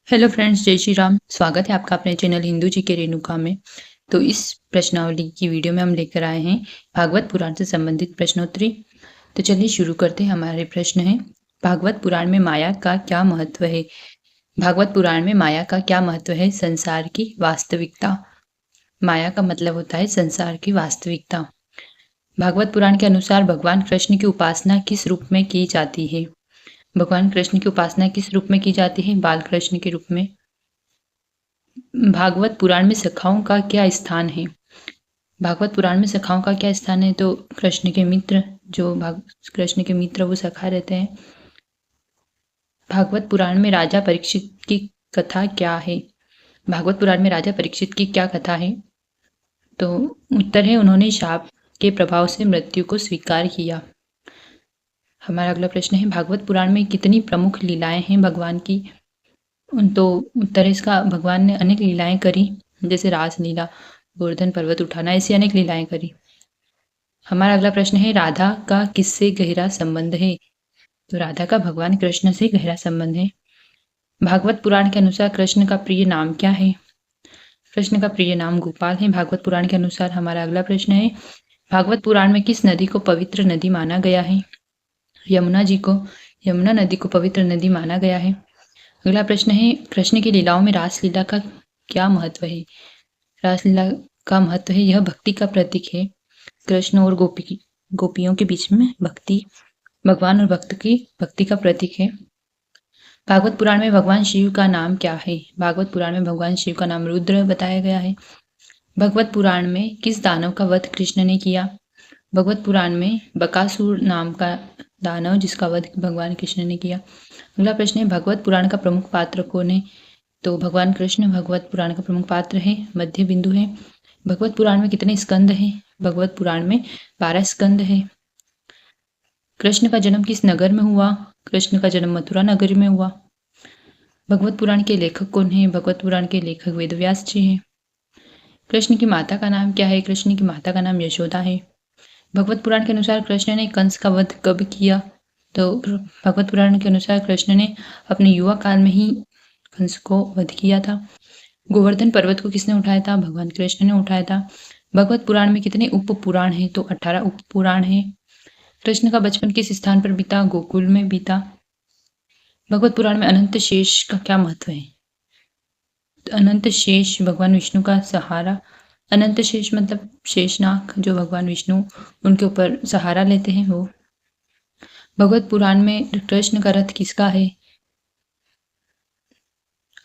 Hello friends, जय श्री राम। स्वागत है आपका अपने चैनल हिंदू जी के रेणुका में। तो इस प्रश्नावली की वीडियो में हम लेकर आए हैं भागवत पुराण से संबंधित प्रश्नोत्तरी। तो चलिए शुरू करते हैं। हमारे प्रश्न है, भागवत पुराण में माया का क्या महत्व है? भागवत पुराण में माया का क्या महत्व है? संसार की वास्तविकता। माया का मतलब होता है संसार की वास्तविकता। भागवत पुराण के अनुसार भगवान कृष्ण की उपासना किस रूप में की जाती है? भगवान कृष्ण की उपासना किस रूप में की जाती है? बाल कृष्ण के रूप में। भागवत पुराण में सखाओं का क्या स्थान है? भागवत पुराण में सखाओं का क्या स्थान है? तो कृष्ण के मित्र, कृष्ण के मित्र वो सखा रहते हैं। भागवत पुराण में राजा परीक्षित की कथा क्या है? भागवत पुराण में राजा परीक्षित की क्या कथा है? तो उत्तर है, उन्होंने शाप के प्रभाव से मृत्यु को स्वीकार किया। हमारा अगला प्रश्न है, भागवत पुराण में कितनी प्रमुख लीलाएं हैं भगवान की? तो उत्तर है इसका, भगवान ने अनेक लीलाएं करी, जैसे रासलीला, गोवर्धन पर्वत उठाना, ऐसी अनेक लीलाएं करी। हमारा अगला प्रश्न है, राधा का किससे गहरा संबंध है? तो राधा का भगवान कृष्ण से गहरा संबंध है। भागवत पुराण के अनुसार कृष्ण का प्रिय नाम क्या है? कृष्ण का प्रिय नाम गोपाल है भागवत पुराण के अनुसार। हमारा अगला प्रश्न है, भागवत पुराण में किस नदी को पवित्र नदी माना गया है? यमुना नदी को पवित्र नदी माना गया है। अगला प्रश्न है, कृष्ण की लीलाओं में रासलीला का क्या महत्व है? रासलीला का महत्व है, यह भक्ति का प्रतीक है। कृष्ण और गोपियों के बीच में भक्ति, भगवान और भक्त की भक्ति का प्रतीक है। भागवत पुराण में भगवान शिव का नाम क्या है? भागवत पुराण में भगवान शिव का नाम रुद्र बताया गया है। भगवत पुराण में किस दानव का वध कृष्ण ने किया? भगवत पुराण में बकासुर नाम का दानव जिसका वध भगवान कृष्ण ने किया। अगला प्रश्न है, भगवत पुराण का प्रमुख पात्र कौन है? तो भगवान कृष्ण भगवत पुराण का प्रमुख पात्र है, मध्य बिंदु है। भगवत पुराण में कितने स्कंद हैं? भगवत पुराण में 12 स्कंद है। कृष्ण का जन्म किस नगर में हुआ? कृष्ण का जन्म मथुरा नगर में हुआ। भगवत पुराण के लेखक कौन है? भगवत पुराण के लेखक वेदव्यास जी हैं। कृष्ण की माता का नाम क्या है? कृष्ण की माता का नाम यशोदा है। भगवत पुराण के अनुसार कृष्ण ने कंस का वध कब किया? तो भगवत पुराण के अनुसार कृष्ण ने अपने युवा काल में ही कंस को वध किया था। गोवर्धन पर्वत को किसने उठाया था? भगवान कृष्ण ने उठाया था। भगवत पुराण में कितने उप पुराण हैं? तो 18 उप पुराण हैं। कृष्ण का बचपन किस स्थान पर बीता? गोकुल में बीता। भगवत पुराण में अनंत शेष का क्या महत्व है? तो अनंत शेष भगवान विष्णु का सहारा। अनंत शेष मतलब शेषनाग, जो भगवान विष्णु उनके ऊपर सहारा लेते हैं वो। भगवत पुराण में कृष्ण का रथ किसका है?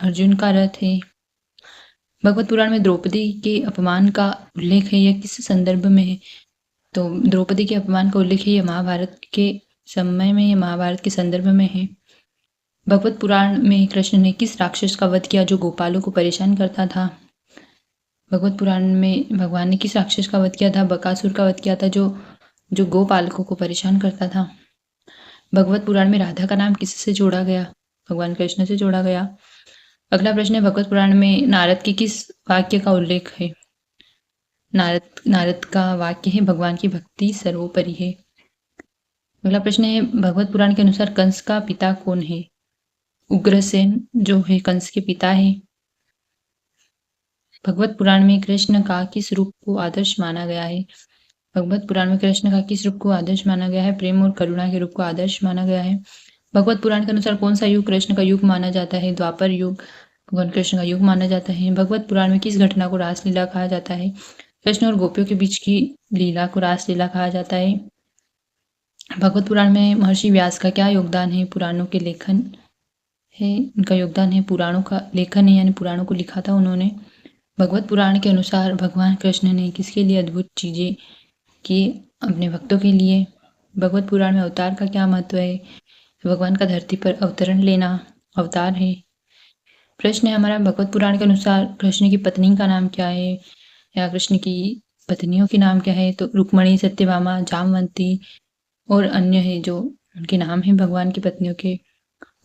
अर्जुन का रथ है। भगवत पुराण में द्रौपदी के अपमान का उल्लेख है, यह किस संदर्भ में है? तो द्रौपदी के अपमान का उल्लेख है, यह महाभारत के समय में, यह महाभारत के संदर्भ में है। भगवत पुराण में कृष्ण ने किस राक्षस का वध किया जो गोपालों को परेशान करता था? भगवत पुराण में भगवान ने किस राक्षस का वध किया था? बकासुर का वध किया था, जो गोपालकों को परेशान करता था। भगवत पुराण में राधा का नाम किससे जोड़ा गया? भगवान कृष्ण से जोड़ा गया। अगला प्रश्न है, भगवत पुराण में नारद के किस वाक्य का उल्लेख है? नारद का वाक्य है, भगवान की भक्ति सर्वोपरि है। अगला प्रश्न है, भगवत पुराण के अनुसार कंस का पिता कौन है? उग्रसेन जो है कंस के पिता है। भगवत पुराण में कृष्ण का किस रूप को आदर्श माना गया है? भगवत पुराण में कृष्ण का किस रूप को आदर्श माना गया है? प्रेम और करुणा के रूप को आदर्श माना गया है। भगवत पुराण के अनुसार कौन सा युग कृष्ण का युग माना जाता है? द्वापर युग भगवान कृष्ण का युग माना जाता है। भगवत पुराण में किस घटना को रासलीला कहा जाता है? कृष्ण और गोपियों के बीच की लीला को रासलीला कहा जाता है। भगवत पुराण में महर्षि व्यास का क्या योगदान है? पुराणों के लेखन है, उनका योगदान है, पुराणों का लेखन है, यानी पुराणों को लिखा था उन्होंने। भगवत पुराण के अनुसार भगवान कृष्ण ने किसके लिए अद्भुत चीजें की? अपने भक्तों के लिए। भगवत पुराण में अवतार का क्या महत्व है? भगवान का धरती पर अवतरण लेना अवतार है। प्रश्न है हमारा, भगवत पुराण के अनुसार कृष्ण की पत्नी का नाम क्या है, या कृष्ण की पत्नियों के नाम क्या है? तो रुक्मणी, सत्यभामा, जामवंती और अन्य है जो उनके नाम है भगवान की पत्नियों के।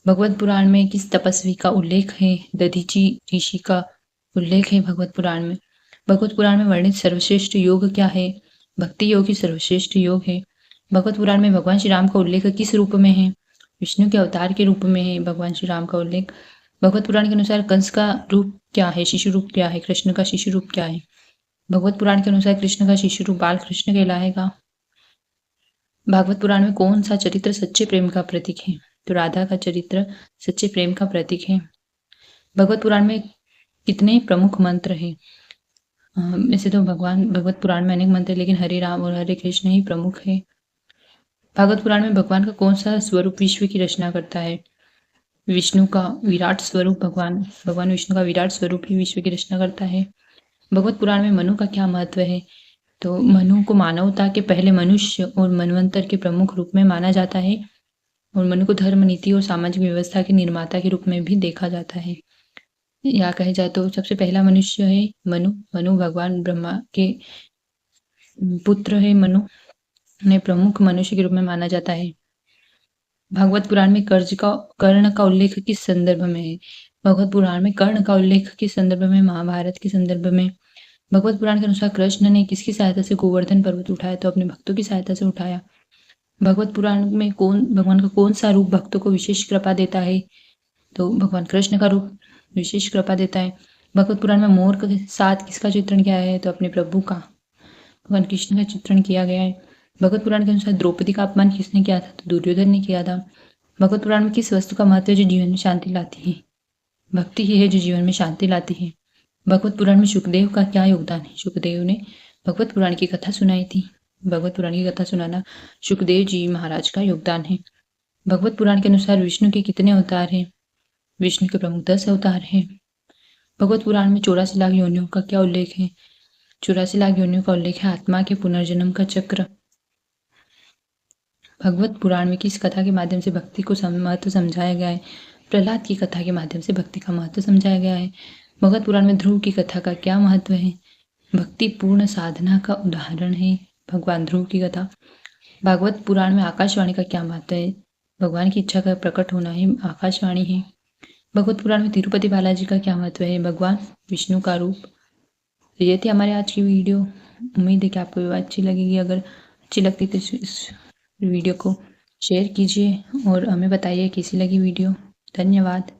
भगवत पुराण में किस तपस्वी का उल्लेख है? दधीची ऋषि का उल्लेख है भगवत पुराण में। भगवत पुराण में वर्णित सर्वश्रेष्ठ योग क्या है? भक्ति योग ही सर्वश्रेष्ठ योग है। भगवत पुराण में भगवान श्री राम का उल्लेख किस रूप में है? विष्णु के अवतार के रूप में है भगवान श्री राम का उल्लेख। भगवत पुराण के अनुसार कंस का रूप क्या है, शिशु रूप क्या है, कृष्ण का शिशु रूप क्या है? भगवत पुराण के अनुसार कृष्ण का शिशु रूप बाल कृष्ण कहलाएगा। भागवत पुराण में कौन सा चरित्र सच्चे प्रेम का प्रतीक है? तो राधा का चरित्र सच्चे प्रेम का प्रतीक है। भगवत पुराण में कितने प्रमुख मंत्र हैं? वैसे तो भगवत पुराण में अनेक मंत्र है, लेकिन हरे राम और हरे कृष्ण ही प्रमुख है। भागवत पुराण में भगवान का कौन सा स्वरूप विश्व की रचना करता है? विष्णु का विराट स्वरूप भगवान विष्णु का विराट स्वरूप ही विश्व की रचना करता है। भगवत पुराण में मनु का क्या महत्व है? तो मनु को मानवता के पहले मनुष्य और मनवंतर के प्रमुख रूप में माना जाता है और मनु को धर्म, नीति और सामाजिक व्यवस्था के निर्माता के रूप में भी देखा जाता है। या कहे जाए तो सबसे पहला मनुष्य है मनु। मनु भगवान ब्रह्मा के पुत्र है। मनु ने प्रमुख मनुष्य के रूप में माना जाता है। भागवत पुराण में कर्ण का उल्लेख किस संदर्भ में है? भगवत पुराण में कर्ण का उल्लेख किस संदर्भ में? महाभारत के संदर्भ में। भगवत पुराण के अनुसार कृष्ण ने किसकी सहायता से गोवर्धन पर्वत उठाया? तो अपने भक्तों की सहायता से उठाया। भगवत पुराण में भगवान का कौन सा रूप भक्तों को विशेष कृपा देता है? तो भगवान कृष्ण का रूप विशेष कृपा देता है। भगवत पुराण में मोर के साथ किसका चित्रण किया है? तो अपने प्रभु का, भगवान कृष्ण का चित्रण किया गया है। भगवत पुराण के अनुसार द्रौपदी का अपमान किसने किया था? तो दुर्योधन ने किया था। भगवत पुराण में किस वस्तु का महत्व है जो जीवन में शांति लाती है? भक्ति ही है जो जीवन में शांति लाती है। भगवत पुराण में सुखदेव का क्या योगदान है? सुखदेव ने भगवत पुराण की कथा सुनाई थी। भगवत पुराण की कथा सुनाना सुखदेव जी महाराज का योगदान है। भगवत पुराण के अनुसार विष्णु के कितने अवतार हैं? विष्णु के प्रमुख 10 अवतार हैं। भगवत पुराण में 84 लाख योनियों का क्या उल्लेख है? 84 लाख योनियों का उल्लेख है आत्मा के पुनर्जन्म का चक्र। भगवत पुराण में किस कथा के माध्यम से भक्ति को महत्व समझाया गया है? प्रहलाद की कथा के माध्यम से भक्ति का महत्व समझाया गया है। भगवत पुराण में ध्रुव की कथा का क्या महत्व है? भक्ति पूर्ण साधना का उदाहरण है भगवान ध्रुव की कथा। भागवत पुराण में आकाशवाणी का क्या महत्व है? भगवान की इच्छा का प्रकट होना ही आकाशवाणी है। भगवत पुराण में तिरुपति बालाजी का क्या महत्व है? भगवान विष्णु का रूप। तो ये थी हमारे आज की वीडियो। उम्मीद है कि आपको अच्छी लगेगी। अगर अच्छी लगती तो इस वीडियो को शेयर कीजिए और हमें बताइए कैसी लगी वीडियो। धन्यवाद।